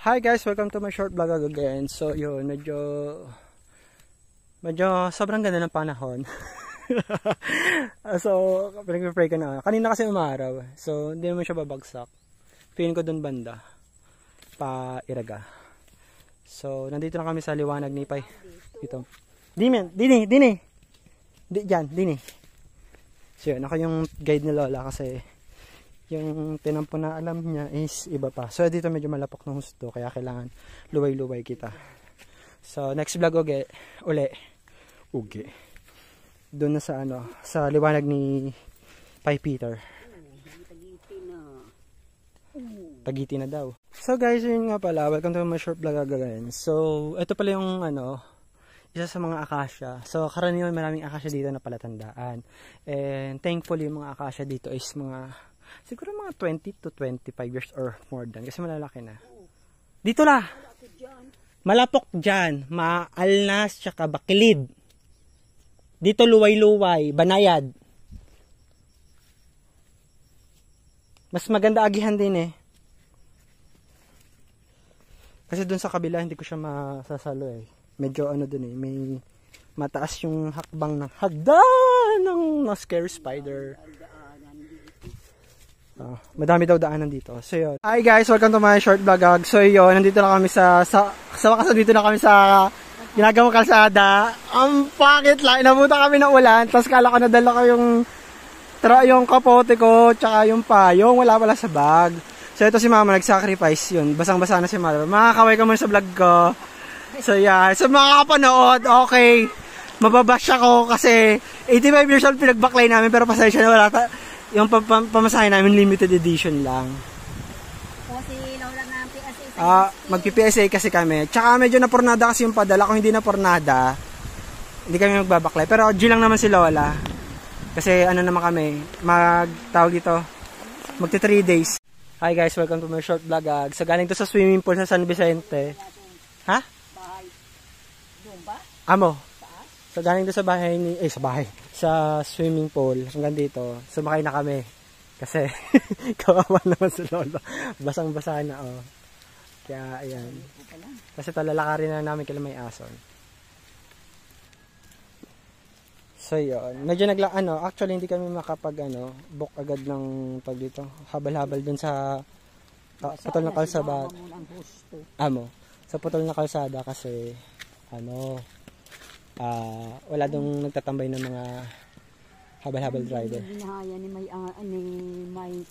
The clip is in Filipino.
Hi guys, welcome to my short vlog again. So yun, medyo sobrang ganda ng panahon. So, pinag-pray ko na. Kanina kasi umaraw. So, hindi naman siya babagsak. Feeling ko dun banda. Pa Iraga. So, nandito na kami sa liwanag ni Pai. Dito. Dini. Dini. So yun, ako yung guide ni Lola kasi yung tinampo na alam niya is iba pa. So dito medyo malapok ng husto kaya kailangan luway-luway kita. So next vlog uli. Doon na sa sa liwanag ni Pai Peter. Tagiti na daw. So guys, yun nga pala, welcome to my short vlog again. So ito pala yung isa sa mga akasya. So karaniwan maraming akasya dito na palatandaan. And thankfully yung mga akasya dito is siguro mga 20 to 25 years or more than. Kasi malalaki na. Dito la! Malapok dyan. Maalnas tsaka bakilid. Dito luway-luway. Banayad. Mas maganda agihan din eh. Kasi dun sa kabila hindi ko siya masasalo eh. Medyo dun eh. May mataas yung hakbang ng hagdan ng scary spider. Madami daw daanan dito. So yun. Hi guys, welcome to my short vlog. So yun, nandito na kami sa wakas nandito na kami sa ginagawang kalsada. Ang pakit lang, inabutan kami ng ulan. Tapos kala ko nadala ko yung kapote ko, tsaka yung payong, wala pala sa bag. So ito si mama, nag-sacrifice yun. Basang-basa na si mama. Makakaway ka muna sa vlog ko. So yeah, sa mga kapanood, okay. Mababash ako kasi 85 years old pinagbaklay namin pero pasensya na wala yung pamasahe namin limited edition lang. Kasi Lola na PSA. Magpi-PSA kasi kami. Tsaka medyo napornada kasi yung padala. Kung hindi napornada, hindi kami magbabaklay. Pero G lang naman si Lola. Kasi naman kami, magtawag dito, magti 3 days. Hi guys, welcome to my short vlog. So galing to sa swimming pool sa San Vicente. Ha? Bahay. Doon ba? Amo. So galing to sa bahay sa swimming pool hanggang dito. Sumakay na kami kasi kawawa naman si Lolo. Basang-basa na Kaya ayan. Kasi talalakarin na namin kila may ason. So yun. Medyo actually hindi kami makapag book agad ng pag dito. Habal-habal dun sa putol na kalsada. Sa putol na kalsada kasi wala dong nagtatambay ng mga habal-habal driver. Binahaya ni may